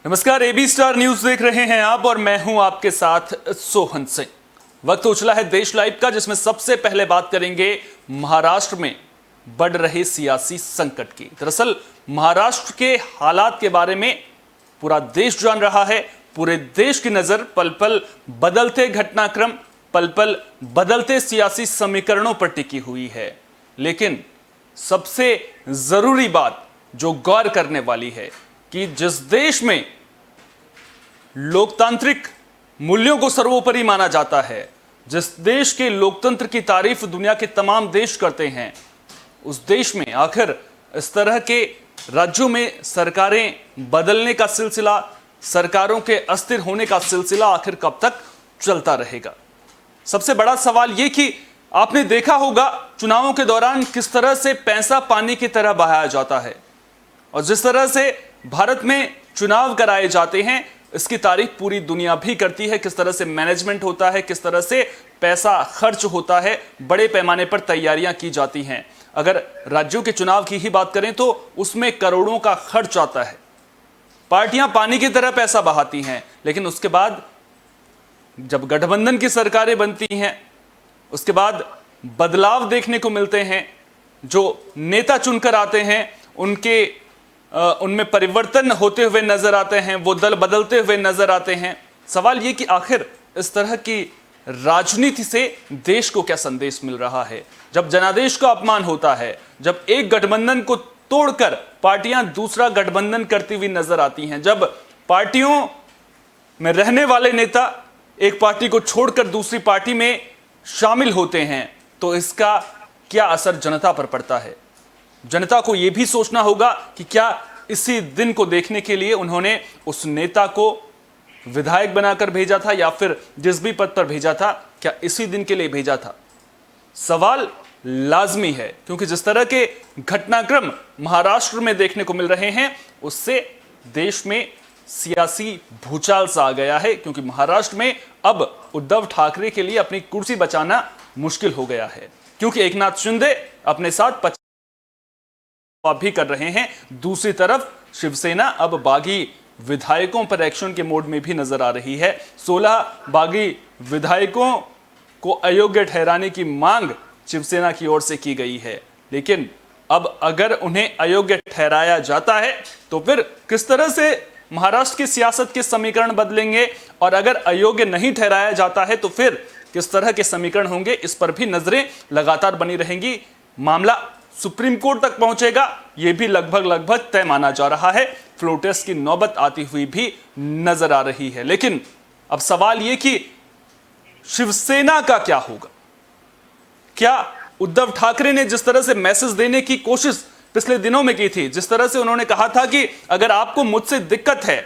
नमस्कार, AB star news देख रहे हैं आप और मैं हूं आपके साथ सोहन सिंह। वक्त उछला है देश लाइव का, जिसमें सबसे पहले बात करेंगे महाराष्ट्र में बढ़ रहे सियासी संकट की। दरअसल महाराष्ट्र के हालात के बारे में पूरा देश जान रहा है। पूरे देश की नजर पल पल बदलते घटनाक्रम, पल पल बदलते सियासी समीकरणों पर टिकी हुई है। लेकिन सबसे जरूरी बात जो गौर करने वाली है कि जिस देश में लोकतांत्रिक मूल्यों को सर्वोपरि माना जाता है, जिस देश के लोकतंत्र की तारीफ दुनिया के तमाम देश करते हैं, उस देश में आखिर इस तरह के राज्यों में सरकारें बदलने का सिलसिला, सरकारों के अस्थिर होने का सिलसिला आखिर कब तक चलता रहेगा। सबसे बड़ा सवाल यह कि आपने देखा होगा चुनावों के दौरान किस तरह से पैसा पानी की तरह बहाया जाता है, और जिस तरह से भारत में चुनाव कराए जाते हैं इसकी तारीफ पूरी दुनिया भी करती है। किस तरह से मैनेजमेंट होता है, किस तरह से पैसा खर्च होता है, बड़े पैमाने पर तैयारियां की जाती हैं। अगर राज्यों के चुनाव की ही बात करें तो उसमें करोड़ों का खर्च आता है। पार्टियां पानी की तरह पैसा बहाती हैं, लेकिन उसके बाद जब गठबंधन की सरकारें बनती हैं, उसके बाद बदलाव देखने को मिलते हैं। जो नेता चुनकर आते हैं उनमें परिवर्तन होते हुए नजर आते हैं, वो दल बदलते हुए नजर आते हैं। सवाल ये कि आखिर इस तरह की राजनीति से देश को क्या संदेश मिल रहा है। जब जनादेश का अपमान होता है, जब एक गठबंधन को तोड़कर पार्टियां दूसरा गठबंधन करती हुई नजर आती हैं, जब पार्टियों में रहने वाले नेता एक पार्टी को छोड़कर दूसरी पार्टी में शामिल होते हैं, तो इसका क्या असर जनता पर पड़ता है। जनता को यह भी सोचना होगा कि क्या इसी दिन को देखने के लिए उन्होंने उस नेता को विधायक बनाकर भेजा था, या फिर जिस भी पद पर भेजा था क्या इसी दिन के लिए भेजा था। सवाल लाजमी है, क्योंकि जिस तरह के घटनाक्रम महाराष्ट्र में देखने को मिल रहे हैं उससे देश में सियासी भूचाल सा आ गया है। क्योंकि महाराष्ट्र में अब उद्धव ठाकरे के लिए अपनी कुर्सी बचाना मुश्किल हो गया है, क्योंकि एकनाथ शिंदे अपने साथ भी कर रहे हैं। दूसरी तरफ शिवसेना अब बागी विधायकों पर एक्शन के मोड में भी नजर आ रही है। 16 बागी विधायकों को अयोग्य ठहराने की मांग शिवसेना की ओर से की गई है, लेकिन अब अगर उन्हें अयोग्य ठहराया जाता है तो फिर किस तरह से महाराष्ट्र की सियासत के समीकरण बदलेंगे, और अगर अयोग्य नहीं ठहराया जाता है तो फिर किस तरह के समीकरण होंगे, इस पर भी नजरें लगातार बनी रहेंगी। मामला सुप्रीम कोर्ट तक पहुंचेगा यह भी लगभग तय माना जा रहा है। फ्लोर टेस्ट की नौबत आती हुई भी नजर आ रही है। लेकिन अब सवाल यह कि शिवसेना का क्या होगा। क्या उद्धव ठाकरे ने जिस तरह से मैसेज देने की कोशिश पिछले दिनों में की थी, जिस तरह से उन्होंने कहा था कि अगर आपको मुझसे दिक्कत है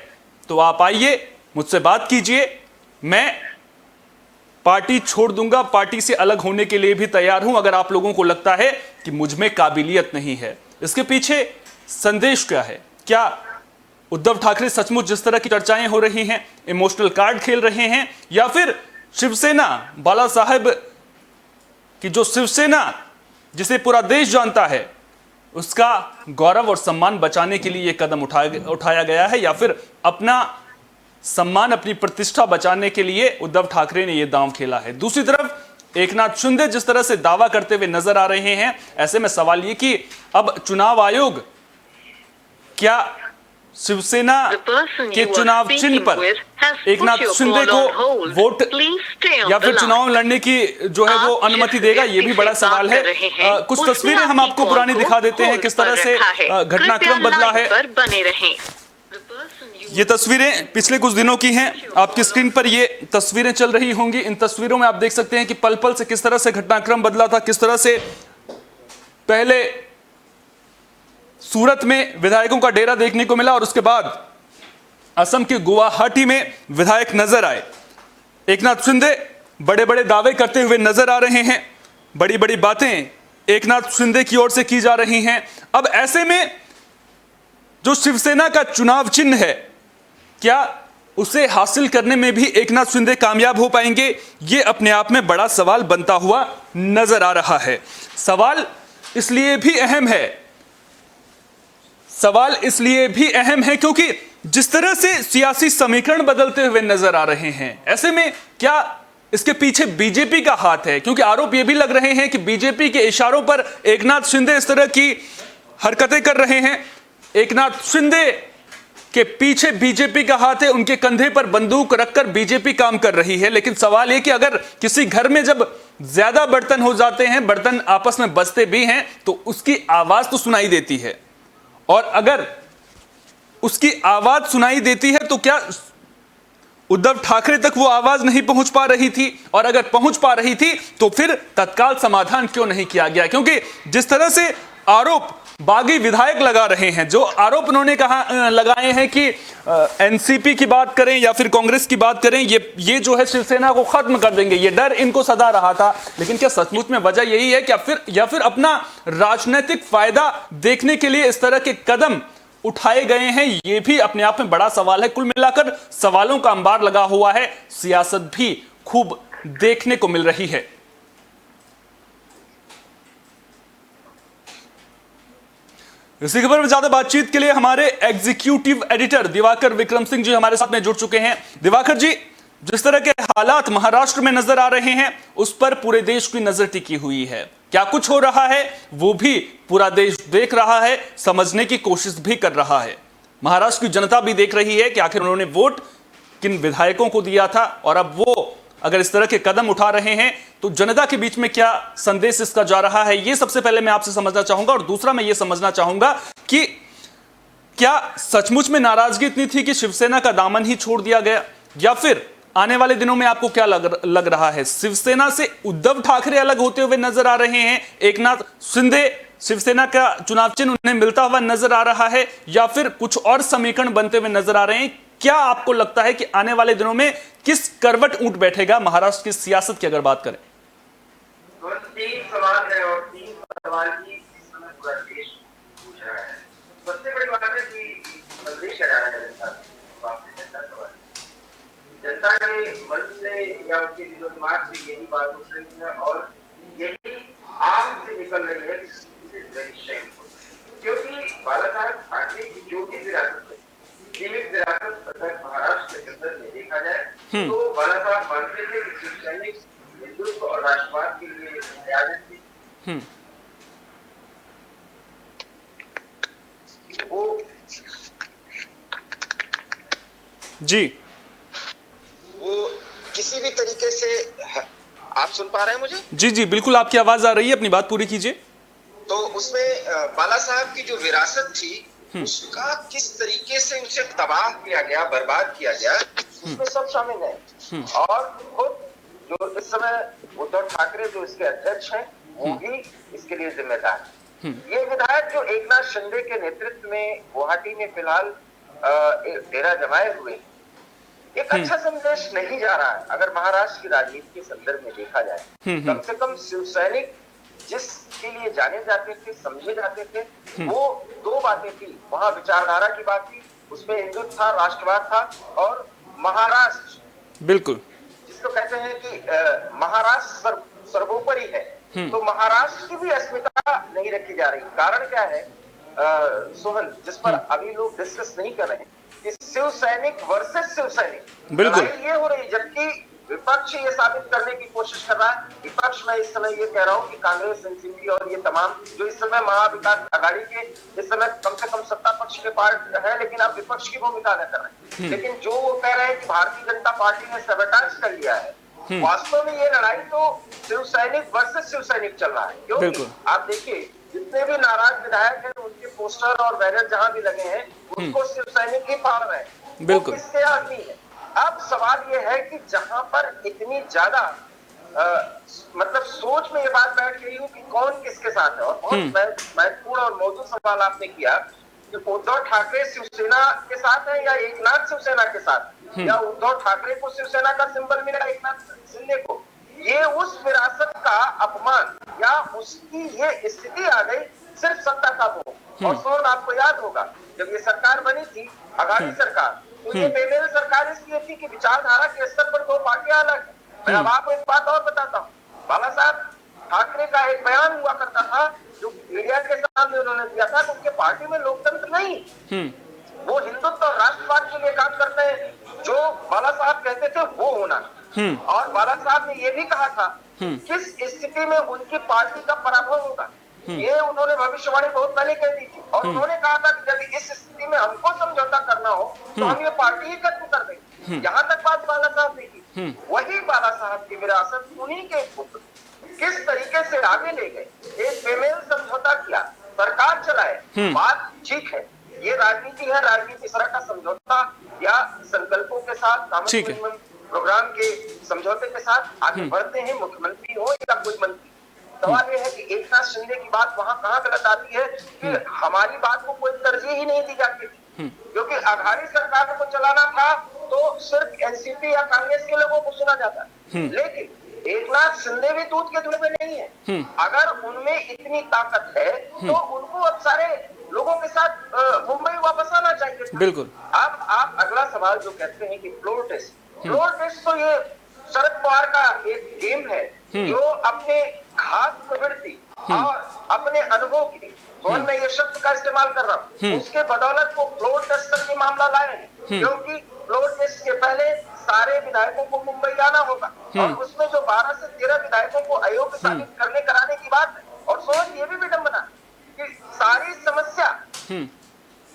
तो आप आइए, मुझसे बात कीजिए, मैं पार्टी छोड़ दूंगा, पार्टी से अलग होने के लिए भी तैयार हूं अगर आप लोगों को लगता है कि मुझ में काबिलियत नहीं है। इसके पीछे संदेश क्या है। क्या उद्धव ठाकरे सचमुच जिस तरह की चर्चाएं हो रही हैं इमोशनल कार्ड खेल रहे हैं, या फिर शिवसेना बाला साहेब की जो शिवसेना जिसे पूरा देश जानता है उसका गौरव और सम्मान बचाने के लिए यह कदम उठाया गया है, या फिर अपना सम्मान, अपनी प्रतिष्ठा बचाने के लिए उद्धव ठाकरे ने यह दांव खेला है। दूसरी तरफ एकनाथ शिंदे जिस तरह से दावा करते हुए नजर आ रहे हैं, ऐसे में सवाल यह कि अब चुनाव आयोग क्या शिवसेना के चुनाव चिन्ह पर एकनाथ शिंदे को वोट या फिर चुनाव लड़ने की जो है वो अनुमति देगा, यह भी बड़ा सवाल है। कुछ तस्वीरें हम आपको पुरानी दिखा देते हैं किस तरह से घटनाक्रम बदला है। ये तस्वीरें पिछले कुछ दिनों की हैं, आपकी स्क्रीन पर ये तस्वीरें चल रही होंगी। इन तस्वीरों में आप देख सकते हैं कि पल पल से किस तरह से घटनाक्रम बदला था, किस तरह से पहले सूरत में विधायकों का डेरा देखने को मिला और उसके बाद असम के गुवाहाटी में विधायक नजर आए। एकनाथ शिंदे बड़े बड़े दावे करते हुए नजर आ रहे हैं, बड़ी बड़ी बातें एकनाथ शिंदे की ओर से की जा रही हैं। अब ऐसे में जो शिवसेना का चुनाव चिन्ह है, क्या उसे हासिल करने में भी एकनाथ शिंदे कामयाब हो पाएंगे, यह अपने आप में बड़ा सवाल बनता हुआ नजर आ रहा है। सवाल इसलिए भी अहम है क्योंकि जिस तरह से सियासी समीकरण बदलते हुए नजर आ रहे हैं, ऐसे में क्या इसके पीछे बीजेपी का हाथ है? क्योंकि आरोप ये भी लग रहे हैं कि बीजेपी के इशारों पर एकनाथ शिंदे इस तरह की हरकतें कर रहे हैं। एकनाथ शिंदे के पीछे बीजेपी का हाथ है, उनके कंधे पर बंदूक रखकर बीजेपी काम कर रही है। लेकिन सवाल यह कि अगर किसी घर में जब ज्यादा बर्तन हो जाते हैं, बर्तन आपस में बजते भी हैं, तो उसकी आवाज तो सुनाई देती है, और अगर उसकी आवाज सुनाई देती है तो क्या उद्धव ठाकरे तक वो आवाज नहीं पहुंच पा रही थी? और अगर पहुंच पा रही थी तो फिर तत्काल समाधान क्यों नहीं किया गया? क्योंकि जिस तरह से आरोप बागी विधायक लगा रहे हैं, जो आरोप उन्होंने कहा लगाए हैं कि एनसीपी की बात करें या फिर कांग्रेस की बात करें, ये जो है शिवसेना को खत्म कर देंगे, ये डर इनको सदा रहा था। लेकिन क्या सचमुच में वजह यही है या फिर अपना राजनीतिक फायदा देखने के लिए इस तरह के कदम उठाए गए हैं? यह भी अपने आप में बड़ा सवाल है। कुल मिलाकर सवालों का अंबार लगा हुआ है, सियासत भी खूब देखने को मिल रही है। इसी खबर में ज्यादा बातचीत के लिए हमारे एग्जीक्यूटिव एडिटर दिवाकर विक्रम सिंह जी हमारे साथ में जुड़ चुके हैं। दिवाकर जी, जिस तरह के हालात महाराष्ट्र में नजर आ रहे हैं, उस पर पूरे देश की नजर टिकी हुई है। क्या कुछ हो रहा है वो भी पूरा देश देख रहा है, समझने की कोशिश भी कर रहा है। महाराष्ट्र की जनता भी देख रही है कि आखिर उन्होंने वोट किन विधायकों को दिया था, और अब वो अगर इस तरह के कदम उठा रहे हैं तो जनता के बीच में क्या संदेश इसका जा रहा है, ये सबसे पहले मैं आपसे समझना चाहूंगा। और दूसरा मैं ये समझना चाहूंगा कि क्या सचमुच में नाराजगी इतनी थी कि शिवसेना का दामन ही छोड़ दिया गया, या फिर आने वाले दिनों में आपको क्या लग रहा है, शिवसेना से उद्धव ठाकरे अलग होते हुए नजर आ रहे हैं, एकनाथ शिंदे शिवसेना का चुनाव चिन्ह उन्हें मिलता हुआ नजर आ रहा है, या फिर कुछ और समीकरण बनते हुए नजर आ रहे हैं? क्या आपको लगता है कि आने वाले दिनों में किस करवट ऊंट बैठेगा महाराष्ट्र की सियासत की अगर बात करें? तीन सवाल है और तीन सवाल की पूरा देश पूछ रहा है। सबसे बड़ी बात है कि संदेश क्या जा रहा है जनता के मन से या उनके दिलो दिमाग से यही बात उठ रही है, और यही आग से निकल रही है, क्योंकि बाला साहब ठाकरे की जो भी विरासत है, सीमित विरासत अगर महाराष्ट्र के अंदर में देखा जाए तो बाला साहब मानते थे कि सैनिक हिंदुत्व और राष्ट्रवाद के लिए वो जी वो किसी भी तरीके से, आप सुन पा रहे हैं मुझे? जी जी बिल्कुल, आपकी आवाज आ रही है, अपनी बात पूरी कीजिए। तो उसमें बाला साहब की जो विरासत थी उसका किस तरीके से उसे तबाह किया गया, बर्बाद किया गया, उसमें सब शामिल है। और खुद जो इस समय उद्धव ठाकरे जो इसके अध्यक्ष हैं वो भी इसके लिए जिम्मेदार है। ये विधायक जो एकनाथ शिंदे के नेतृत्व में गुवाहाटी में फिलहाल डेरा जमाए हुए, एक अच्छा संदेश नहीं जा रहा है। अगर महाराष्ट्र की राजनीति के संदर्भ में देखा जाए, कम से कम शिवसैनिक जिसके लिए जाने जाते थे, समझे जाते थे, वो दो बातें थी। वहां विचारधारा की बात थी, उसमें हिंदुत्व था, राष्ट्रवाद था, और महाराष्ट्र बिल्कुल जिसको कहते हैं कि महाराष्ट्र सर्वोपरि है। तो महाराष्ट्र की भी अस्मिता नहीं रखी जा रही। कारण क्या है सोहन, जिस पर अभी लोग डिस्कस नहीं कर रहे हैं, कि शिव सैनिक वर्सेस शिव सैनिक बिल्कुल ये हो रही, जबकि विपक्ष ये साबित करने की कोशिश कर रहा है। विपक्ष में इस समय ये कह रहा हूँ कि कांग्रेस, एनसीपी और ये तमाम जो इस समय महाविकास आघाड़ी के इस समय कम से कम सत्ता पक्ष के पार्ट है, लेकिन आप विपक्ष की भूमिका अदा कर रहे हैं। लेकिन जो वो कह रहे हैं कि भारतीय जनता पार्टी ने सबटाज कर लिया है, वास्तव में ये लड़ाई तो शिव सैनिक वर्सेस शिव सैनिक चल रहा है। क्योंकि आप देखिए जितने भी नाराज विधायक हैं उनके पोस्टर और बैनर जहां भी लगे हैं उसको शिव सैनिक ही फाड़ रहे हैं। बिल्कुल किससे आदमी है? अब सवाल यह है कि जहां पर इतनी ज्यादा मतलब सोच में ये बात बैठ गई हो कि कौन किसके साथ है, और बहुत महत्वपूर्ण और मौजूद सवाल आपने किया कि उद्धव ठाकरे शिवसेना के साथ है या एकनाथ शिवसेना के साथ, या उद्धव ठाकरे को शिवसेना का सिंबल मिला एकनाथ शिंदे को। ये उस विरासत का अपमान या उसकी ये स्थिति आ गई सिर्फ सत्ता का मोह। और सोन, आपको याद होगा जब ये सरकार बनी थी, आघाड़ी सरकार, तो ये बेमेल सरकार इसलिए थी कि विचारधारा के स्तर पर दो पार्टियां अलग है। मैं अब आपको एक बात और बताता हूँ, बाला साहब ठाकरे का एक बयान हुआ करता था जो मीडिया के सामने उन्होंने दिया था कि उनके पार्टी में लोकतंत्र नहीं, वो हिंदुत्व और राष्ट्रवाद साहब कहते थे वो होना। और बाला साहब ने ये भी कहा था किस स्थिति में उनकी पार्टी का पराभव होगा, ये उन्होंने भविष्यवाणी बहुत पहले कह दी थी। और उन्होंने कहा था कि जब इस स्थिति में हमको समझौता करना हो तो हम ये पार्टी ही खत्म कर देंगे। यहाँ तक बात बाला साहब ने की। वही बाला साहब की विरासत उन्हीं के पुत्र किस तरीके से आगे ले गए, एक बेमेल समझौता किया, सरकार चलाए, बात ठीक है, ये राजनीति है, राजनीति इस तरह का समझौता या संकल्पों के साथ प्रोग्राम के समझौते के साथ आगे बढ़ते हैं, मुख्यमंत्री हो या कोई मंत्री। सवाल यह है कि एक नाथ शिंदे की बात वहां कहां गलत आती है कि हमारी बात को कोई तरजीह ही नहीं दी जाती थी, क्योंकि आघाड़ी सरकार को चलाना था तो सिर्फ एनसीपी या कांग्रेस के लोगों को सुना जाता। लेकिन एक नाथ शिंदे भी दूध के धुले में नहीं है। अगर उनमें इतनी ताकत है तो उनको अब सारे लोगों के साथ मुंबई वापस आना चाहिए। बिल्कुल। अब आप अगला सवाल जो कहते हैं कि फ्लोर टेस्ट तो ये शरद पवार का एक गेम है जो अपने खास प्रवृत्ति और अपने अनुभव की, और मैं ये शब्द का इस्तेमाल कर रहा हूँ, उसके बदौलत को फ्लोर टेस्ट तक ये मामला लाए हैं, क्योंकि फ्लोर टेस्ट के पहले सारे विधायकों को मुंबई आना होगा और उसमें जो 12 से 13 विधायकों को अयोग्य साबित करने कराने की बात है। और सोच ये भी विडंबना कि सारी समस्या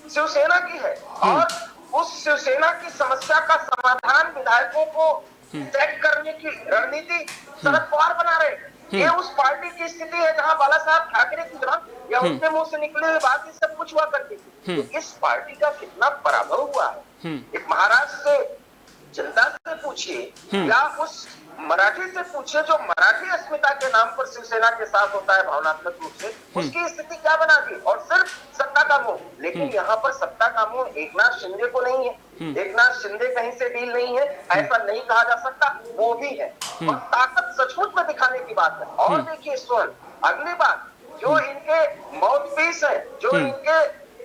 शिवसेना की है और उस शिवसेना की समस्या का समाधान विधायकों को सेट करने की रणनीति शरद पवार बना रहे हैं। ये उस पार्टी की स्थिति है जहां बाला साहब ठाकरे की तरह या उनके मुंह से निकले हुए बात ही सब कुछ हुआ करती थी। तो इस पार्टी का कितना पराभव हुआ है, एक महाराष्ट्र से जनता से पूछिए या उस मराठी से पूछिए जो मराठी अस्मिता के नाम पर शिवसेना के साथ होता है भावनात्मक रूप से, उसकी स्थिति क्या बना दी। और सिर्फ सत्ता का मोह, लेकिन यहाँ पर सत्ता का मोह एक नाथ शिंदे को नहीं है। एक नाथ शिंदे कहीं से डील नहीं है ऐसा नहीं कहा जा सकता, वो भी है और ताकत सचमुच में दिखाने की बात है। और देखिए स्वर्ण, अगली बात जो इनके माउथपीस है, जो इनके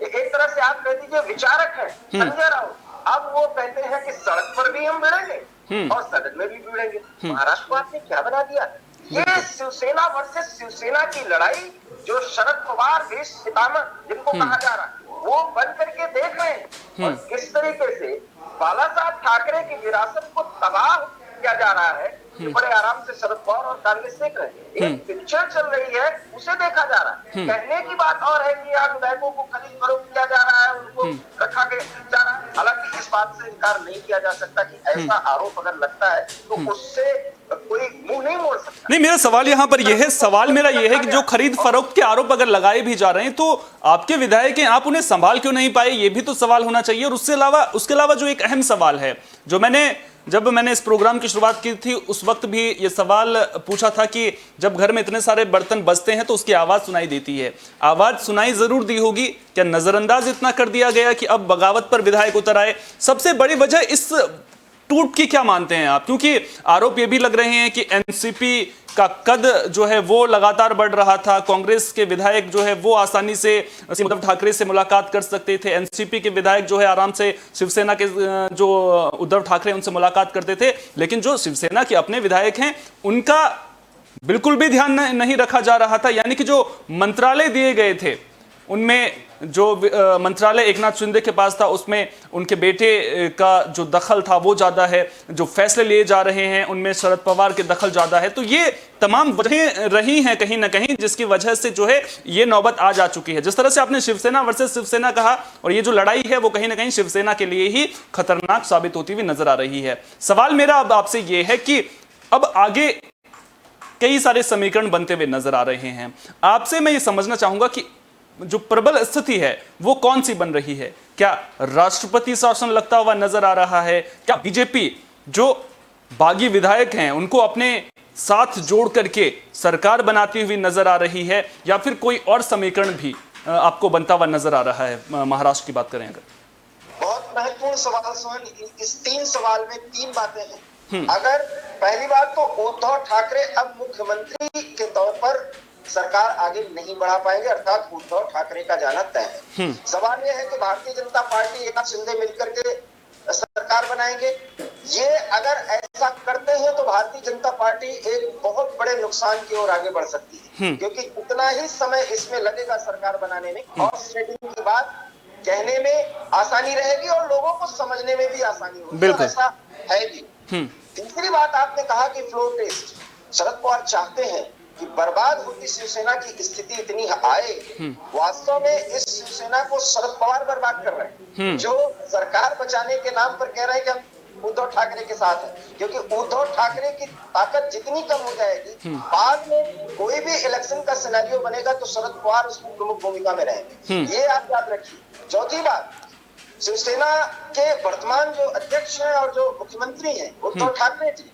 एक तरह से आप कह दीजिए विचारक है संजय राउत, अब वो कहते हैं कि सड़क पर भी हम भिड़ेंगे और सदन में भी भिड़ेंगे। महाराष्ट्र को आपने क्या बना दिया। ये शिवसेना वर्सेस शिवसेना की लड़ाई जो शरद पवार देश पितामह जिनको कहा जा रहा है वो बन करके देख रहे हैं और किस तरीके से बाला साहब ठाकरे की विरासत को तबाह किया जा रहा है, बड़े आराम से शरद पवार और कांग्रेस देख रहे हैं। एक पिक्चर चल रही है उसे देखा जा रहा है। कहने की बात और है कि यहाँ विधायकों को खरीद फरोख्त किया जा रहा है, उनको रखा जा रहा है। हालांकि इस बात से इनकार नहीं किया जा सकता कि ऐसा आरोप अगर लगता है तो उससे कोई मुंह नहीं मोड़ सकता। नहीं, मेरा सवाल यहाँ पर यह है, सवाल मेरा यह है कि जो खरीद फरोख्त के आरोप अगर लगाए भी जा रहे हैं तो आपके विधायक हैं, आप उन्हें संभाल क्यों नहीं पाए, ये भी तो सवाल होना चाहिए। और उसके अलावा जो एक अहम सवाल है जो जब मैंने इस प्रोग्राम की शुरुआत की थी उस वक्त भी ये सवाल पूछा था कि जब घर में इतने सारे बर्तन बजते हैं तो उसकी आवाज सुनाई देती है, आवाज सुनाई जरूर दी होगी, क्या नजरअंदाज इतना कर दिया गया कि अब बगावत पर विधायक उतर आए। सबसे बड़ी वजह इस टूट की क्या मानते हैं आप, क्योंकि आरोप ये भी लग रहे हैं कि एनसीपी का कद जो है वो लगातार बढ़ रहा था, कांग्रेस के विधायक जो है वो आसानी से उद्धव ठाकरे से मुलाकात कर सकते थे, एनसीपी के विधायक जो है आराम से शिवसेना के जो उद्धव ठाकरे उनसे मुलाकात करते थे, लेकिन जो शिवसेना के अपने विधायक हैं उनका बिल्कुल भी ध्यान नहीं रखा जा रहा था। यानी कि जो मंत्रालय दिए गए थे उनमें जो मंत्रालय एक नाथ शिंदे के पास था उसमें उनके बेटे का जो दखल था वो ज्यादा है, जो फैसले लिए जा रहे हैं उनमें शरद पवार के दखल ज्यादा है। तो ये तमाम वजहें रही हैं कहीं ना कहीं जिसकी वजह से जो है ये नौबत आ जा चुकी है। जिस तरह से आपने शिवसेना वर्सेस शिवसेना कहा, और ये जो लड़ाई है वो कहीं ना कहीं शिवसेना के लिए ही खतरनाक साबित होती हुई नजर आ रही है। सवाल मेरा अब आपसे ये है कि अब आगे कई सारे समीकरण बनते हुए नजर आ रहे हैं, आपसे मैं ये समझना चाहूंगा कि जो प्रबल स्थिति है वो कौन सी बन रही है। क्या राष्ट्रपति शासन लगता हुआ नजर आ रहा है, क्या बीजेपी जो बागी विधायक हैं उनको अपने साथ जोड़ करके सरकार बनाती हुई नजर आ रही है, या फिर कोई और समीकरण भी आपको बनता हुआ नजर आ रहा है। महाराष्ट्र की बात करें अगर, बहुत महत्वपूर्ण सवाल सोहन, इस 3 सवाल में 3 बातें हैं। अगर पहली बात तो उद्धव ठाकरे अब मुख्यमंत्री के तौर पर सरकार आगे नहीं बढ़ा पाएंगे, अर्थात उद्धव ठाकरे का जाना तय है। सवाल यह है कि भारतीय जनता पार्टी एक नाथ शिंदे मिलकर के सरकार बनाएंगे। ये अगर ऐसा करते हैं तो भारतीय जनता पार्टी एक बहुत बड़े नुकसान की ओर आगे बढ़ सकती है, क्योंकि उतना ही समय इसमें लगेगा सरकार बनाने में और सेटिंग की बात कहने में आसानी रहेगी और लोगों को समझने में भी आसानी होगी। ऐसा है भी। तीसरी बात आपने कहा कि फ्लोर टेस्ट, शरद पवार चाहते हैं कि बर्बाद होती शिवसेना की स्थिति इतनी आए। वास्तव में इस शिवसेना को शरद पवार बर्बाद कर रहे हैं, जो सरकार बचाने के नाम पर कह रहे हैं कि हम उद्धव ठाकरे के साथ है, क्योंकि उद्धव ठाकरे की ताकत जितनी कम हो जाएगी, बाद में कोई भी इलेक्शन का सिनेरियो बनेगा तो शरद पवार उसमें प्रमुख भूमिका में रहेंगे, ये आप याद रखिए। चौथी बात, शिवसेना के वर्तमान जो अध्यक्ष हैं और जो मुख्यमंत्री हैं उद्धव ठाकरे जी,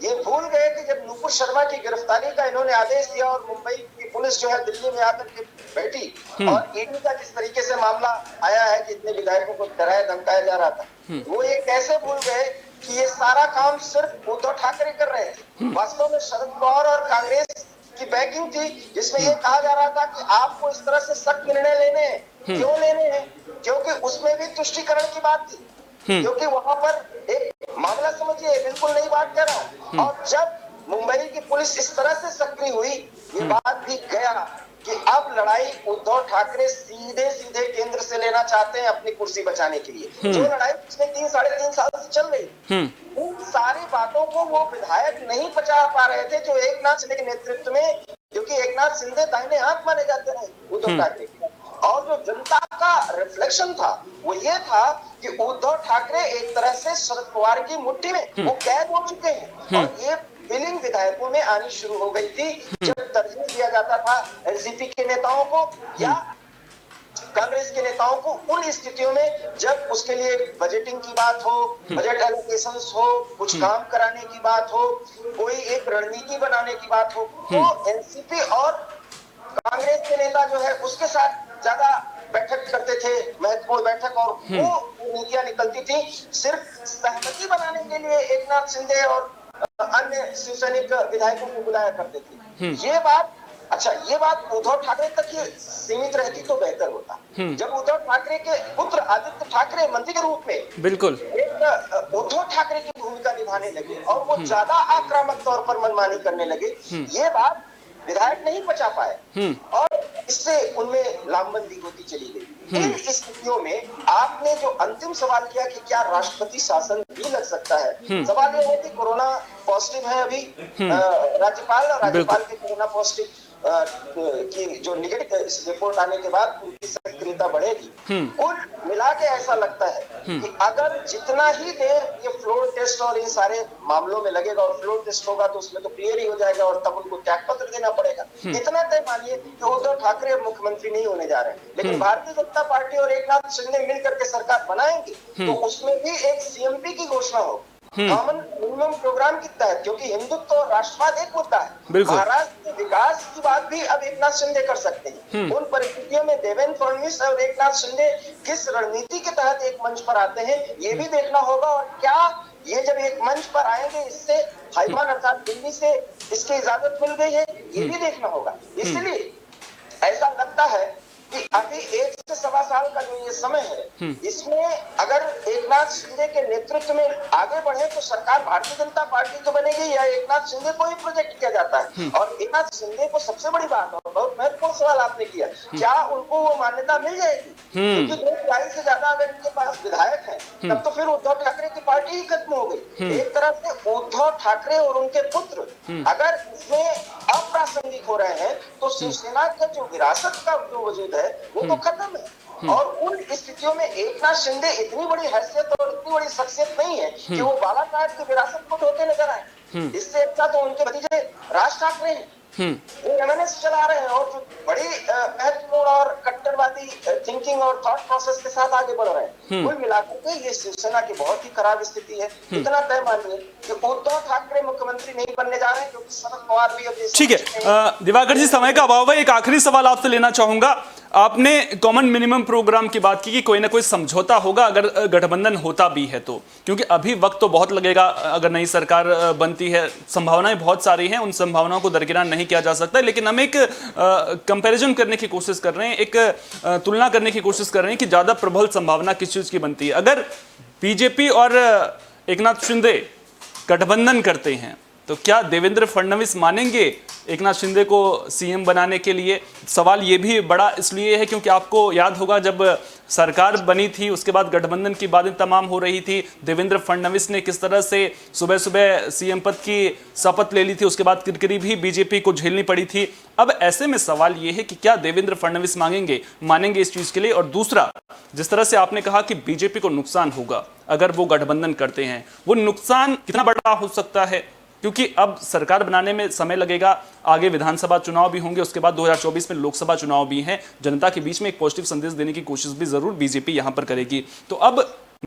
ये भूल गए कि जब नुपुर शर्मा की गिरफ्तारी का इन्होंने आदेश दिया और मुंबई की पुलिस जो है दिल्ली में आकर के बैठी और ईडी का जिस तरीके से मामला आया है कि इतने विधायकों को डराया धमकाया जा रहा था, वो ये कैसे भूल गए कि ये सारा काम सिर्फ उद्धव ठाकरे कर रहे थे। वास्तव में शरद पवार और कांग्रेस की बैकिंग थी, जिसमें ये कहा जा रहा था कि आपको इस तरह से सख्त निर्णय लेने हैं। क्यों लेने हैं? क्योंकि उसमें भी तुष्टीकरण की बात थी, क्योंकि वहां पर एक मामला समझिए, बिल्कुल नई बात कह रहा हूं। और जब मुंबई की पुलिस इस तरह से सक्रिय हुई, ये बात भी गया कि अब लड़ाई उद्धव ठाकरे सीधे सीधे केंद्र से लेना चाहते हैं अपनी कुर्सी बचाने के लिए। जो लड़ाई पिछले 3-3.5 साल से चल रही, उन सारी बातों को वो विधायक नहीं पचा पा रहे थे जो एकनाथ शिंदे के नेतृत्व में, क्योंकि एकनाथ शिंदे दाहिने हाथ माने जाते हैं उद्धव ठाकरे के, और जो जनता का रिफ्लेक्शन था वो ये था कि उद्धव ठाकरे एक तरह से शरद पवार की मुट्ठी में वो कैद हो चुके हैं। और ये फीलिंग विधायकों में आनी शुरू हो गई थी जब तरजीह दिया जाता था एनसीपी के नेताओं को या कांग्रेस के नेताओं को उन स्थितियों में जब उसके लिए बजटिंग की बात हो, बजट एलोकेशंस हो, कुछ काम कराने की बात हो, कोई एक रणनीति बनाने की बात हो, तो एनसीपी और कांग्रेस के नेता जो है उसके साथ ज्यादा बैठक करते थे, महत्वपूर्ण बैठक, और वो नीतियां निकलती थी। सिर्फ सहमति बनाने के लिए एकनाथ शिंदे और अन्य शिवसैनिक विधायकों को बुलाया करते थे। ये बात, अच्छा ये बात उद्धव ठाकरे तक ही सीमित रहती तो बेहतर होता। जब उद्धव ठाकरे के पुत्र आदित्य ठाकरे मंत्री के रूप में बिल्कुल एक उद्धव ठाकरे की भूमिका निभाने लगे और वो ज्यादा आक्रामक तौर पर मनमानी करने लगे, ये बात विधायक नहीं पचा पाए और इससे उनमें लामबंदी होती चली गई। इन स्थितियों में आपने जो अंतिम सवाल किया कि क्या राष्ट्रपति शासन भी लग सकता है, सवाल यह है कि कोरोना पॉजिटिव है अभी राज्यपाल, और राज्यपाल के कोरोना पॉजिटिव की जो निगेटिव रिपोर्ट आने के बाद उनकी सक्रियता बढ़ेगी। कुल मिला के ऐसा लगता है कि अगर जितना ही देर ये फ्लोर टेस्ट और इन सारे मामलों में लगेगा, और फ्लोर टेस्ट होगा तो उसमें तो क्लियर ही हो जाएगा और तब उनको त्याग पत्र देना पड़ेगा, इतना तय मानिए कि उद्धव ठाकरे मुख्यमंत्री नहीं होने जा रहे हैं। लेकिन भारतीय जनता पार्टी और एकनाथ शिंदे मिलकर के सरकार बनाएंगे तो उसमें भी एक सीएमपी की घोषणा हो, कॉमन मिनिमम प्रोग्राम के तहत, क्योंकि हिंदुत्व और राष्ट्रवाद एक मुद्दा है। महाराष्ट्र के विकास की बात भी अब एकनाथ शिंदे कर सकते हैं। उन परिस्थितियों में देवेंद्र फडणवीस और एकनाथ शिंदे किस रणनीति के तहत एक मंच पर आते हैं, ये भी देखना होगा। और क्या ये जब एक मंच पर आएंगे, इससे हाईकमान अर्थात दिल्ली से इसकी इजाजत मिल गई है, ये भी देखना होगा। इसलिए ऐसा लगता है कि अभी 1 से सवा साल का जो ये समय है, इसमें अगर एकनाथ शिंदे के नेतृत्व में आगे बढ़े तो सरकार भारतीय जनता पार्टी तो बनेगी या एकनाथ शिंदे को ही प्रोजेक्ट किया जाता है। और एकनाथ शिंदे को सबसे बड़ी बात, और बहुत महत्वपूर्ण सवाल आपने किया, क्या उनको वो मान्यता मिल जाएगी? क्योंकि 2 से ज्यादा अगर इनके पास विधायक है तब तो फिर उद्धव ठाकरे की पार्टी ही खत्म हो गई। एक तरह से उद्धव ठाकरे और उनके पुत्र अगर इसमें अप्रासंगिक हो रहे हैं तो शिवसेना का जो विरासत का जो वजूद है वो तो खत्म है। और उन स्थितियों में एकनाथ शिंदे इतनी बड़ी हैसियत और इतनी बड़ी शख्सियत नहीं है कि वो बालासाहेब की विरासत को ढोते नजर आए। इससे अच्छा तो उनके भतीजे राज ठाकरे हैं, वो एमएनएस चला रहे हैं और जो बड़ी महत्वपूर्ण और कट्टरवादी थिंकिंग और थॉट प्रोसेस के साथ आगे बढ़ रहे हैं। कुल मिलाकर के ये शिवसेना की बहुत ही खराब स्थिति है। इतना तय मानिए कि उद्धव ठाकरे मुख्यमंत्री नहीं बनने जा रहे हैं, क्योंकि शरद पवार भी अब ठीक है। दिवाकर जी, समय का अभाव है, एक आखिरी सवाल आपसे लेना चाहूंगा। आपने कॉमन मिनिमम प्रोग्राम की बात की कि कोई ना कोई समझौता होगा अगर गठबंधन होता भी है तो, क्योंकि अभी वक्त तो बहुत लगेगा अगर नई सरकार बनती है, संभावनाएं बहुत सारी हैं, उन संभावनाओं को दरकिनार नहीं किया जा सकता। लेकिन हम एक कंपैरिजन करने की कोशिश कर रहे हैं, एक तुलना करने की कोशिश कर रहे हैं कि ज्यादा प्रबल संभावना किस चीज की बनती है। अगर बीजेपी और एकनाथ शिंदे गठबंधन करते हैं तो क्या देवेंद्र फडणवीस मानेंगे एकनाथ शिंदे को सीएम बनाने के लिए? सवाल ये भी बड़ा इसलिए है क्योंकि आपको याद होगा जब सरकार बनी थी उसके बाद गठबंधन की बातें तमाम हो रही थी, देवेंद्र फडणवीस ने किस तरह से सुबह सुबह सीएम पद की शपथ ले ली थी, उसके बाद किरकिरी भी बीजेपी को झेलनी पड़ी थी। अब ऐसे में सवाल ये है कि क्या देवेंद्र फडणवीस मानेंगे इस चीज के लिए? और दूसरा, जिस तरह से आपने कहा कि बीजेपी को नुकसान होगा अगर वो गठबंधन करते हैं, वो नुकसान कितना बड़ा हो सकता है? क्योंकि अब सरकार बनाने में समय लगेगा, आगे विधानसभा चुनाव भी होंगे, उसके बाद 2024 में लोकसभा चुनाव भी हैं। जनता के बीच में एक पॉजिटिव संदेश देने की कोशिश भी जरूर बीजेपी यहां पर करेगी। तो अब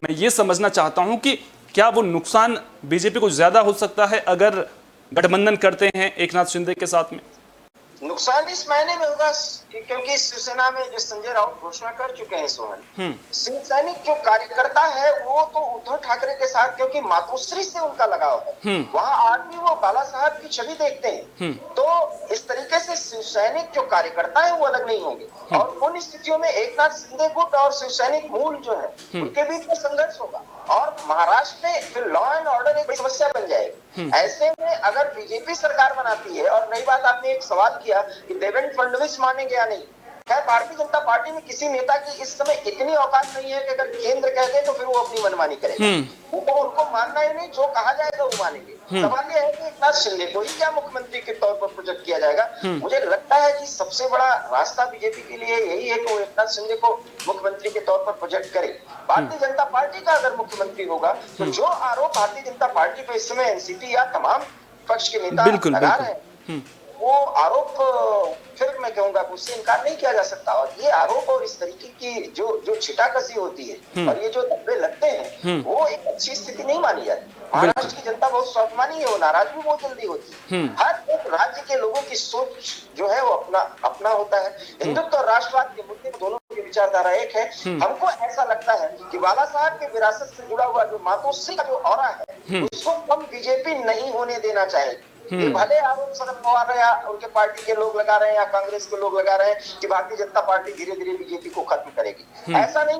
मैं ये समझना चाहता हूं कि क्या वो नुकसान बीजेपी को ज्यादा हो सकता है अगर गठबंधन करते हैं एकनाथ शिंदे के साथ में? नुकसान इस महीने में होगा क्योंकि शिवसेना में जो संजय राउत घोषणा कर चुके हैं सोहन, शिव सैनिक जो कार्यकर्ता है वो तो उद्धव ठाकरे के साथ, क्योंकि मातोश्री से उनका लगाव है, वहां आज भी वो बाला साहब की छवि देखते हैं। तो इस तरीके से शिव सैनिक जो कार्यकर्ता है वो अलग नहीं होंगे, और उन स्थितियों में एकनाथ शिंदे गुट और शिव सैनिक मूल जो है उनके बीच में संघर्ष होगा, और महाराष्ट्र में फिर लॉ एंड ऑर्डर एक बड़ी समस्या बन जाएगी। ऐसे में अगर बीजेपी सरकार बनाती है, और नई बात आपने एक सवाल किया कि देवेंद्र फडणवीस मानेंगे या नहीं, खैर भारतीय जनता पार्टी में किसी नेता की इस समय इतनी औकात नहीं है कि अगर केंद्र कह दे तो फिर वो अपनी मनमानी करेगा, तो उनको मानना ही नहीं, जो कहा जाएगा वो मानेंगे। सवाल यह है कि एकनाथ शिंदे को ही क्या मुख्यमंत्री के तौर पर प्रोजेक्ट किया जाएगा? मुझे लगता है कि सबसे बड़ा रास्ता बीजेपी के लिए यही है कि वो एकनाथ शिंदे को मुख्यमंत्री के तौर पर प्रोजेक्ट करे। भारतीय जनता पार्टी का अगर मुख्यमंत्री होगा तो जो आरोप भारतीय जनता पार्टी पे इस समय एनसीपी या तमाम पक्ष के नेता लगा रहे हैं, वो आरोप फिर मैं कहूंगा उससे इनकार नहीं किया जा सकता। और ये आरोप और इस तरीके की जो छिटाकसी होती है और ये जो धब्बे लगते हैं, वो एक अच्छी स्थिति नहीं मानी जाती। महाराष्ट्र की जनता बहुत स्वाभिमानी है, वो नाराज भी बहुत जल्दी होती है। हर एक राज्य के लोगों की सोच जो है वो अपना होता है। हिंदुत्व और राष्ट्रवाद के मुद्दे दोनों की विचारधारा एक है। हमको ऐसा लगता है कि बाला साहब के विरासत से जुड़ा हुआ जो मातोश्री का जो ऑरा है उसको कम बीजेपी नहीं होने देना चाहेगी। ये भले आरोप शरद पवार या उनके पार्टी के लोग लगा रहे हैं या कांग्रेस के लोग लगा रहे हैं कि भारतीय जनता पार्टी धीरे धीरे बीजेपी को खत्म करेगी, ऐसा नहीं,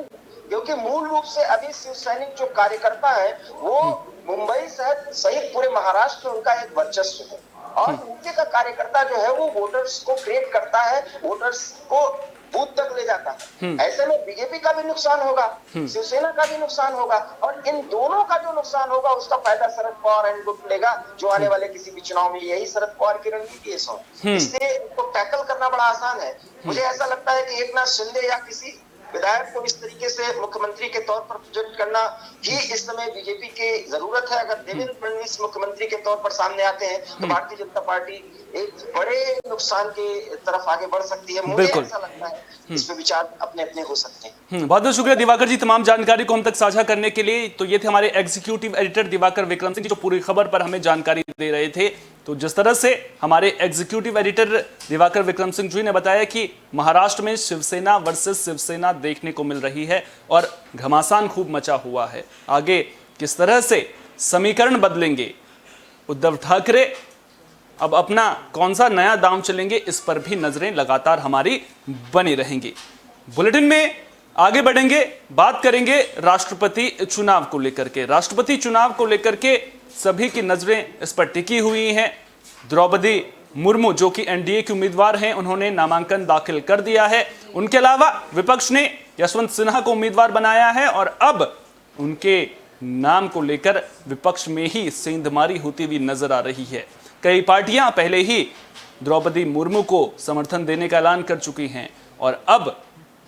क्योंकि मूल रूप से अभी शिव सैनिक जो कार्यकर्ता है वो मुंबई सहित पूरे महाराष्ट्र में उनका एक वर्चस्व है, और नीचे का कार्यकर्ता जो है वो वोटर्स को क्रिएट करता है, वोटर्स को बूथ तक ले जाता है। ऐसे में बीजेपी का भी नुकसान होगा, शिवसेना का भी नुकसान होगा, और इन दोनों का जो नुकसान होगा उसका फायदा शरद पवार एंड गुट लेगा, जो आने वाले किसी भी चुनाव में यही शरद पवार की रणनीति है। इसलिए इनको टैकल करना बड़ा आसान है। मुझे ऐसा लगता है कि एकनाथ शिंदे या किसी विधायक को इस तरीके से मुख्यमंत्री के तौर पर प्रोजेक्ट करना ही इस समय बीजेपी की जरूरत है। अगर देवेंद्र फडणवीस मुख्यमंत्री के तौर पर सामने आते हैं तो भारतीय जनता पार्टी एक बड़े नुकसान की तरफ आगे बढ़ सकती है। मुझे ऐसा लगता है इस पे विचार अपने अपने हो सकते हैं। बहुत बहुत शुक्रिया दिवाकर जी तमाम जानकारी को हम तक साझा करने के लिए। तो ये थे हमारे एग्जीक्यूटिव एडिटर दिवाकर विक्रम सिंह जो पूरी खबर पर हमें जानकारी दे रहे थे। तो जिस तरह से हमारे एग्जीक्यूटिव एडिटर दिवाकर विक्रम सिंह जी ने बताया कि महाराष्ट्र में शिवसेना वर्सेस शिवसेना देखने को मिल रही है और घमासान खूब मचा हुआ है। आगे किस तरह से समीकरण बदलेंगे, उद्धव ठाकरे अब अपना कौन सा नया दांव चलेंगे, इस पर भी नजरें लगातार हमारी बनी रहेंगी। बुलेटिन में आगे बढ़ेंगे, बात करेंगे राष्ट्रपति चुनाव को लेकर के। राष्ट्रपति चुनाव को लेकर के सभी की नजरें इस पर टिकी हुई हैं। द्रौपदी मुर्मू जो कि एनडीए की उम्मीदवार हैं, उन्होंने नामांकन दाखिल कर दिया है। उनके अलावा विपक्ष ने यशवंत सिन्हा को उम्मीदवार बनाया है और अब उनके नाम को लेकर विपक्ष में ही सेंधमारी होती हुई नजर आ रही है। कई पार्टियां पहले ही द्रौपदी मुर्मू को समर्थन देने का ऐलान कर चुकी हैं और अब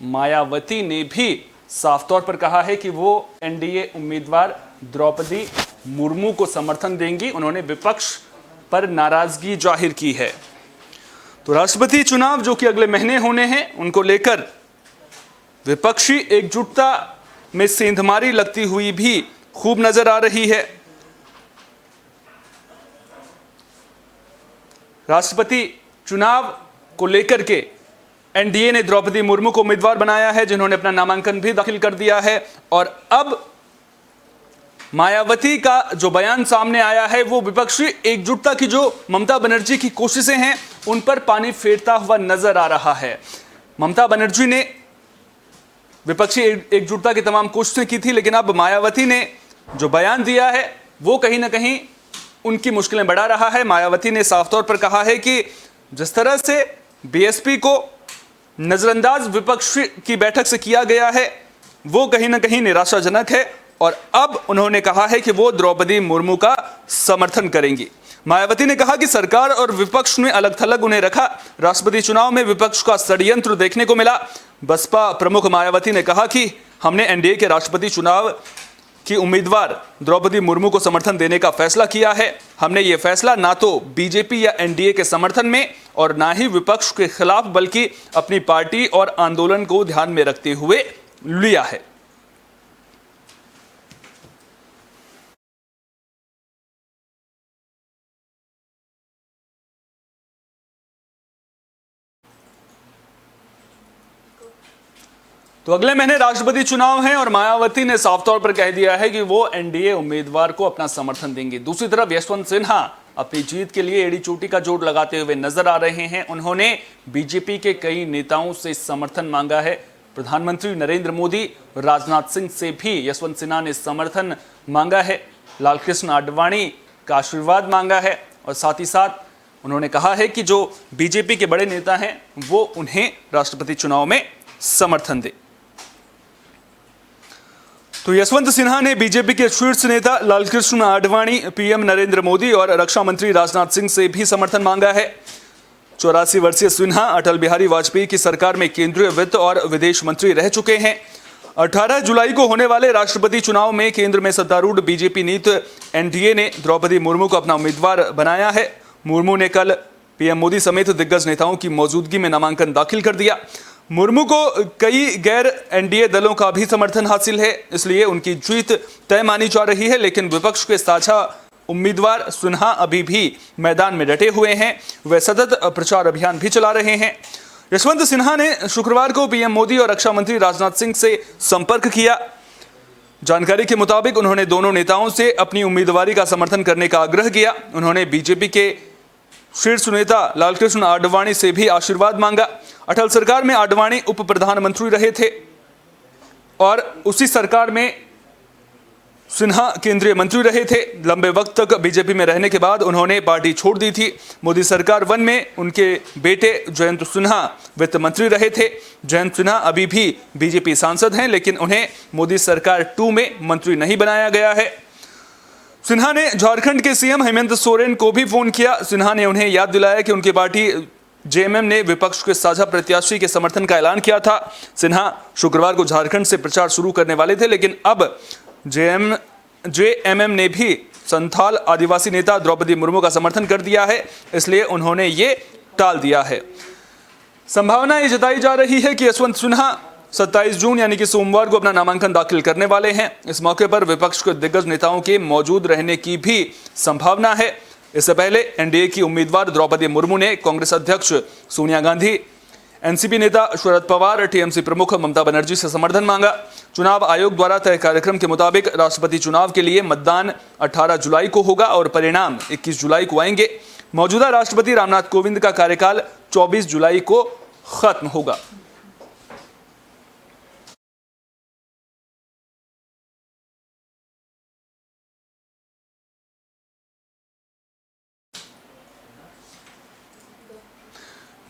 मायावती ने भी साफ तौर पर कहा है कि वो एनडीए उम्मीदवार द्रौपदी मुर्मू को समर्थन देंगी। उन्होंने विपक्ष पर नाराजगी जाहिर की है। तो राष्ट्रपति चुनाव जो कि अगले महीने होने हैं, उनको लेकर विपक्षी एकजुटता में सेंधमारी लगती हुई भी खूब नजर आ रही है। राष्ट्रपति चुनाव को लेकर के एनडीए ने द्रौपदी मुर्मू को उम्मीदवार बनाया है, जिन्होंने अपना नामांकन भी दाखिल कर दिया है। और अब मायावती का जो बयान सामने आया है वो विपक्षी एकजुटता की जो ममता बनर्जी की कोशिशें हैं उन पर पानी फेरता हुआ नजर आ रहा है। ममता बनर्जी ने विपक्षी एकजुटता की तमाम कोशिशें की थी, लेकिन अब मायावती ने जो बयान दिया है वो कहीं ना कहीं उनकी मुश्किलें बढ़ा रहा है। मायावती ने साफ तौर पर कहा है कि जिस तरह से बीएसपी को नजरअंदाज विपक्ष की बैठक से किया गया है वो कहीं ना कहीं निराशाजनक है, और अब उन्होंने कहा है कि वो द्रौपदी मुर्मू का समर्थन करेंगी। मायावती ने कहा कि सरकार और विपक्ष ने अलग थलग उन्हें रखा। राष्ट्रपति चुनाव में विपक्ष का षड्यंत्र देखने को मिला। बसपा प्रमुख मायावती ने कहा कि हमने एनडीए के राष्ट्रपति चुनाव की उम्मीदवार द्रौपदी मुर्मू को समर्थन देने का फैसला किया है। हमने ये फैसला ना तो बीजेपी या एनडीए के समर्थन में और ना ही विपक्ष के खिलाफ, बल्कि अपनी पार्टी और आंदोलन को ध्यान में रखते हुए लिया है। तो अगले महीने राष्ट्रपति चुनाव हैं और मायावती ने साफ तौर पर कह दिया है कि वो एनडीए उम्मीदवार को अपना समर्थन देंगे। दूसरी तरफ यशवंत सिन्हा अपनी जीत के लिए एड़ी चोटी का जोड़ लगाते हुए नजर आ रहे हैं। उन्होंने बीजेपी के कई नेताओं से समर्थन मांगा है। प्रधानमंत्री नरेंद्र मोदी, राजनाथ सिंह से भी यशवंत सिन्हा ने समर्थन मांगा है। लालकृष्ण आडवाणी का आशीर्वाद मांगा है और साथ ही साथ उन्होंने कहा है कि जो बीजेपी के बड़े नेता हैं वो उन्हें राष्ट्रपति चुनाव में समर्थन दे। तो यशवंत सिन्हा ने बीजेपी के शीर्ष नेता लालकृष्ण आडवाणी, पीएम नरेंद्र मोदी और रक्षा मंत्री राजनाथ सिंह से भी समर्थन मांगा है। 84 वर्षीय सिन्हा अटल बिहारी वाजपेयी की सरकार में केंद्रीय वित्त और विदेश मंत्री रह चुके हैं। 18 जुलाई को होने वाले राष्ट्रपति चुनाव में केंद्र में सत्तारूढ़ बीजेपी नीति एनडीए ने द्रौपदी मुर्मू को अपना उम्मीदवार बनाया है। मुर्मू ने कल पीएम मोदी समेत दिग्गज नेताओं की मौजूदगी में नामांकन दाखिल कर दिया। मुर्मू को कई गैर एनडीए दलों का भी समर्थन हासिल है, इसलिए उनकी जीत तय मानी जा रही है। लेकिन विपक्ष के साझा उम्मीदवार सिन्हा अभी भी मैदान में डटे हुए हैं। वे सतत प्रचार अभियान भी चला रहे हैं। यशवंत सिन्हा ने शुक्रवार को पीएम मोदी और रक्षा मंत्री राजनाथ सिंह से संपर्क किया। जानकारी के मुताबिक उन्होंने दोनों नेताओं से अपनी उम्मीदवारी का समर्थन करने का आग्रह किया। उन्होंने बीजेपी के शीर्ष नेता लालकृष्ण आडवाणी से भी आशीर्वाद मांगा। अटल सरकार में आडवाणी उप प्रधानमंत्री रहे थे और उसी सरकार में सिन्हा केंद्रीय मंत्री रहे थे। लंबे वक्त तक बीजेपी में रहने के बाद उन्होंने पार्टी छोड़ दी थी। मोदी सरकार 1 में उनके बेटे जयंत सिन्हा वित्त मंत्री रहे थे। जयंत सिन्हा अभी भी बीजेपी सांसद हैं, लेकिन उन्हें मोदी सरकार 2 में मंत्री नहीं बनाया गया है। सिन्हा ने झारखंड के सीएम हेमंत सोरेन को भी फोन किया। सिन्हा ने उन्हें याद दिलाया कि उनकी पार्टी जेएमएम ने विपक्ष के साझा प्रत्याशी के समर्थन का ऐलान किया था। सिन्हा शुक्रवार को झारखंड से प्रचार शुरू करने वाले थे, लेकिन अब जेएमएम ने भी संथाल आदिवासी नेता द्रौपदी मुर्मू का समर्थन कर दिया है, इसलिए उन्होंने ये टाल दिया है। संभावना ये जताई जा रही है कि यशवंत सिन्हा 27 जून यानी कि सोमवार को अपना नामांकन दाखिल करने वाले हैं। इस मौके पर विपक्ष के दिग्गज नेताओं के मौजूद रहने की भी संभावना है। इससे पहले एनडीए की उम्मीदवार द्रौपदी मुर्मू ने कांग्रेस अध्यक्ष सोनिया गांधी, एनसीपी नेता शरद पवार, टीएमसी प्रमुख ममता बनर्जी से समर्थन मांगा। चुनाव आयोग द्वारा तय कार्यक्रम के मुताबिक राष्ट्रपति चुनाव के लिए मतदान 18 जुलाई को होगा और परिणाम 21 जुलाई को आएंगे। मौजूदा राष्ट्रपति रामनाथ कोविंद का कार्यकाल 24 जुलाई को खत्म होगा।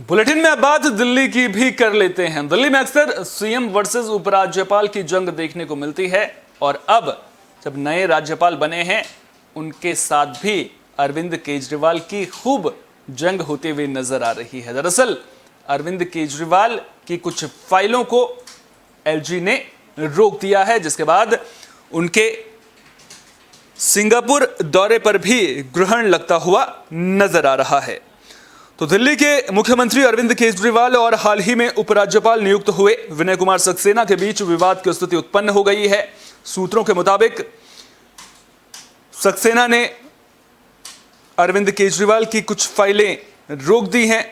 बुलेटिन में अब बात दिल्ली की भी कर लेते हैं। दिल्ली में अक्सर सीएम वर्सेस उपराज्यपाल की जंग देखने को मिलती है और अब जब नए राज्यपाल बने हैं उनके साथ भी अरविंद केजरीवाल की खूब जंग होते हुए नजर आ रही है। दरअसल अरविंद केजरीवाल की कुछ फाइलों को एलजी ने रोक दिया है, जिसके बाद उनके सिंगापुर दौरे पर भी ग्रहण लगता हुआ नजर आ रहा है। तो दिल्ली के मुख्यमंत्री अरविंद केजरीवाल और हाल ही में उपराज्यपाल नियुक्त हुए विनय कुमार सक्सेना के बीच विवाद की स्थिति उत्पन्न हो गई है। सूत्रों के मुताबिक सक्सेना ने अरविंद केजरीवाल की कुछ फाइलें रोक दी हैं,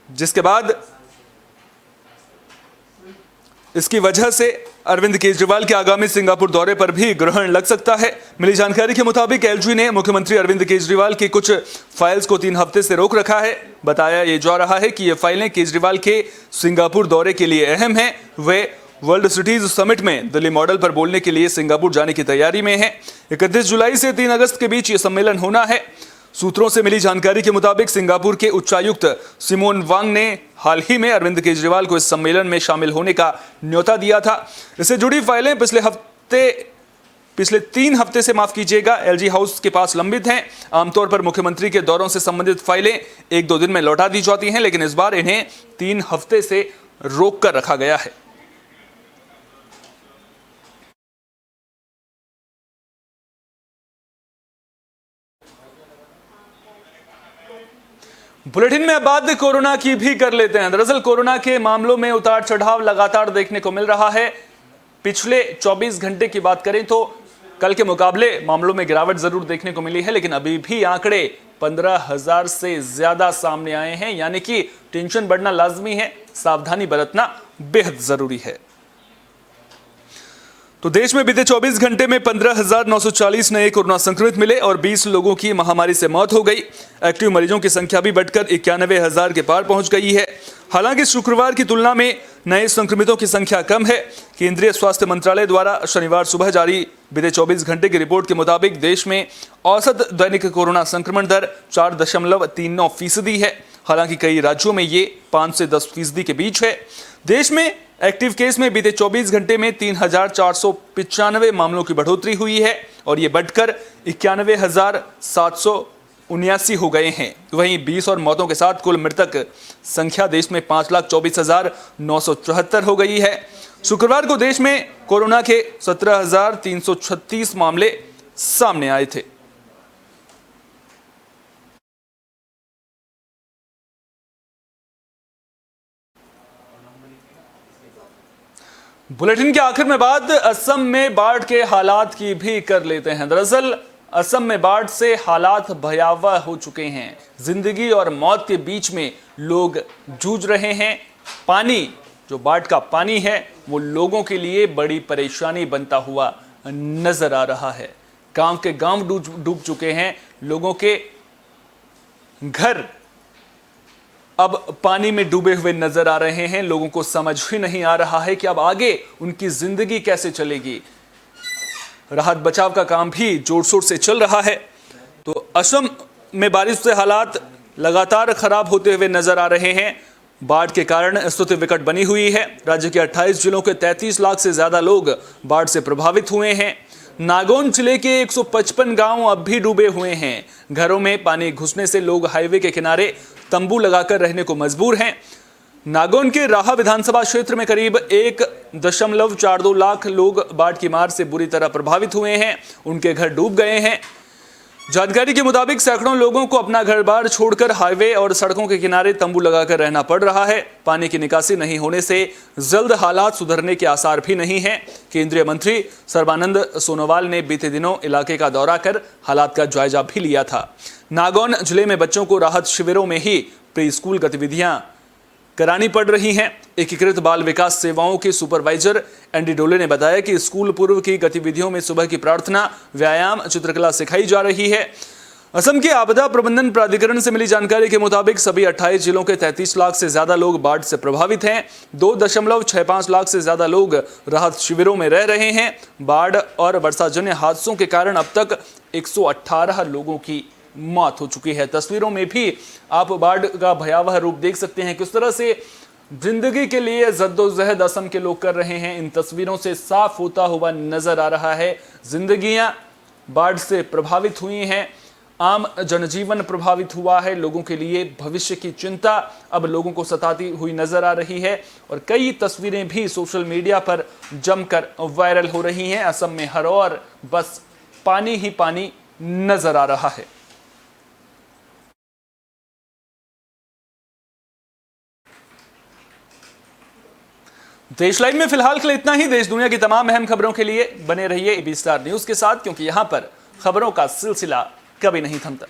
जिसके बाद इसकी वजह से अरविंद केजरीवाल के आगामी सिंगापुर दौरे पर भी ग्रहण लग सकता है। मिली जानकारी के मुताबिक एलजी ने मुख्यमंत्री अरविंद केजरीवाल की कुछ फाइल्स को 3 हफ्ते से रोक रखा है। बताया ये जा रहा है कि ये फाइलें केजरीवाल के सिंगापुर दौरे के लिए अहम हैं। वे वर्ल्ड सिटीज समिट में दिल्ली मॉडल पर बोलने के लिए सिंगापुर जाने की तैयारी में है। 31 जुलाई से 3 अगस्त के बीच ये सम्मेलन होना है। सूत्रों से मिली जानकारी के मुताबिक सिंगापुर के उच्चायुक्त सिमोन वांग ने हाल ही में अरविंद केजरीवाल को इस सम्मेलन में शामिल होने का न्योता दिया था। इससे जुड़ी फाइलें पिछले 3 हफ्ते से माफ कीजिएगा एलजी हाउस के पास लंबित हैं। आमतौर पर मुख्यमंत्री के दौरों से संबंधित फाइलें 1-2 दिन में लौटा दी जाती हैं, लेकिन इस बार इन्हें 3 हफ्ते से रोक कर रखा गया है। बुलेटिन में अब बात कोरोना की भी कर लेते हैं। दरअसल कोरोना के मामलों में उतार चढ़ाव लगातार देखने को मिल रहा है। पिछले 24 घंटे की बात करें तो कल के मुकाबले मामलों में गिरावट जरूर देखने को मिली है, लेकिन अभी भी आंकड़े 15,000 से ज्यादा सामने आए हैं, यानी कि टेंशन बढ़ना लाजमी है, सावधानी बरतना बेहद जरूरी है। तो देश में बीते 24 घंटे में 15,940 नए कोरोना संक्रमित मिले और 20 लोगों की महामारी से मौत हो गई। एक्टिव मरीजों की संख्या भी बढ़कर 91,000 के पार पहुंच गई है। हालांकि शुक्रवार की तुलना में नए संक्रमितों की संख्या कम है। केंद्रीय स्वास्थ्य मंत्रालय द्वारा शनिवार सुबह जारी बीते 24 घंटे की रिपोर्ट के मुताबिक देश में औसत दैनिक कोरोना संक्रमण दर 4.39% है। हालांकि कई राज्यों में ये 5 से 10% के बीच है। देश में एक्टिव केस में बीते 24 घंटे में 3,495 मामलों की बढ़ोतरी हुई है और ये बढ़कर 91,779 हो गए हैं। वहीं 20 और मौतों के साथ कुल मृतक संख्या देश में 5,24,974 हो गई है। शुक्रवार को देश में कोरोना के 17,336 मामले सामने आए थे। बुलेटिन के आखिर में बात असम में बाढ़ के हालात की भी कर लेते हैं। दरअसल असम में बाढ़ से हालात भयावह हो चुके हैं। जिंदगी और मौत के बीच में लोग जूझ रहे हैं। पानी, जो बाढ़ का पानी है, वो लोगों के लिए बड़ी परेशानी बनता हुआ नजर आ रहा है। गांव के गांव डूब चुके हैं। लोगों के घर अब पानी में डूबे हुए नजर आ रहे हैं। लोगों को समझ ही नहीं आ रहा है कि अब आगे उनकी जिंदगी कैसे चलेगी। राहत बचाव का काम भी जोर शोर से चल रहा है। तो असम में बारिश से हालात लगातार खराब होते हुए नजर आ रहे हैं। बाढ़ के कारण स्थिति विकट बनी हुई है। राज्य के 28 जिलों के 33 लाख से ज्यादा लोग बाढ़ से प्रभावित हुए हैं। नागौन जिले के 155 गांव अब भी डूबे हुए हैं। घरों में पानी घुसने से लोग हाईवे के किनारे तंबू लगाकर रहने को मजबूर हैं। नागौन के राहा विधानसभा क्षेत्र में करीब 1.42 लाख लोग बाढ़ की मार से बुरी तरह प्रभावित हुए हैं। उनके घर डूब गए हैं। जानकारी के मुताबिक सैकड़ों लोगों को अपना घर बार छोड़कर हाईवे और सड़कों के किनारे तंबू लगाकर रहना पड़ रहा है। पानी की निकासी नहीं होने से जल्द हालात सुधरने के आसार भी नहीं हैं। केंद्रीय मंत्री सर्बानंद सोनोवाल ने बीते दिनों इलाके का दौरा कर हालात का जायजा भी लिया था। नागौन जिले में बच्चों को राहत शिविरों में ही प्री स्कूल गतिविधियां करानी पड़ रही हैं। एकीकृत बाल विकास सेवाओं के सुपरवाइजर एनडी डोले ने बताया कि स्कूल पूर्व की गतिविधियों में सुबह की प्रार्थना, व्यायाम, चित्रकला सिखाई जा रही है। असम के आपदा प्रबंधन प्राधिकरण से मिली जानकारी के मुताबिक सभी 28 जिलों के 33 लाख से ज्यादा लोग बाढ़ से प्रभावित हैं। 2.65 लाख से ज्यादा लोग राहत शिविरों में रह रहे हैं। बाढ़ और वर्षाजन्य हादसों के कारण अब तक 118 लोगों की मौत हो चुकी है। तस्वीरों में भी आप बाढ़ का भयावह रूप देख सकते हैं। किस तरह से जिंदगी के लिए जद्दोजहद असम के लोग कर रहे हैं, इन तस्वीरों से साफ होता हुआ नजर आ रहा है। जिंदगियां बाढ़ से प्रभावित हुई हैं। आम जनजीवन प्रभावित हुआ है। लोगों के लिए भविष्य की चिंता अब लोगों को सताती हुई नजर आ रही है और कई तस्वीरें भी सोशल मीडिया पर जमकर वायरल हो रही हैं। असम में हर ओर बस पानी ही पानी नजर आ रहा है। देश लाइव में फिलहाल के लिए इतना ही। देश दुनिया की तमाम अहम खबरों के लिए बने रहिए एबी स्टार न्यूज के साथ, क्योंकि यहां पर खबरों का सिलसिला कभी नहीं थमता।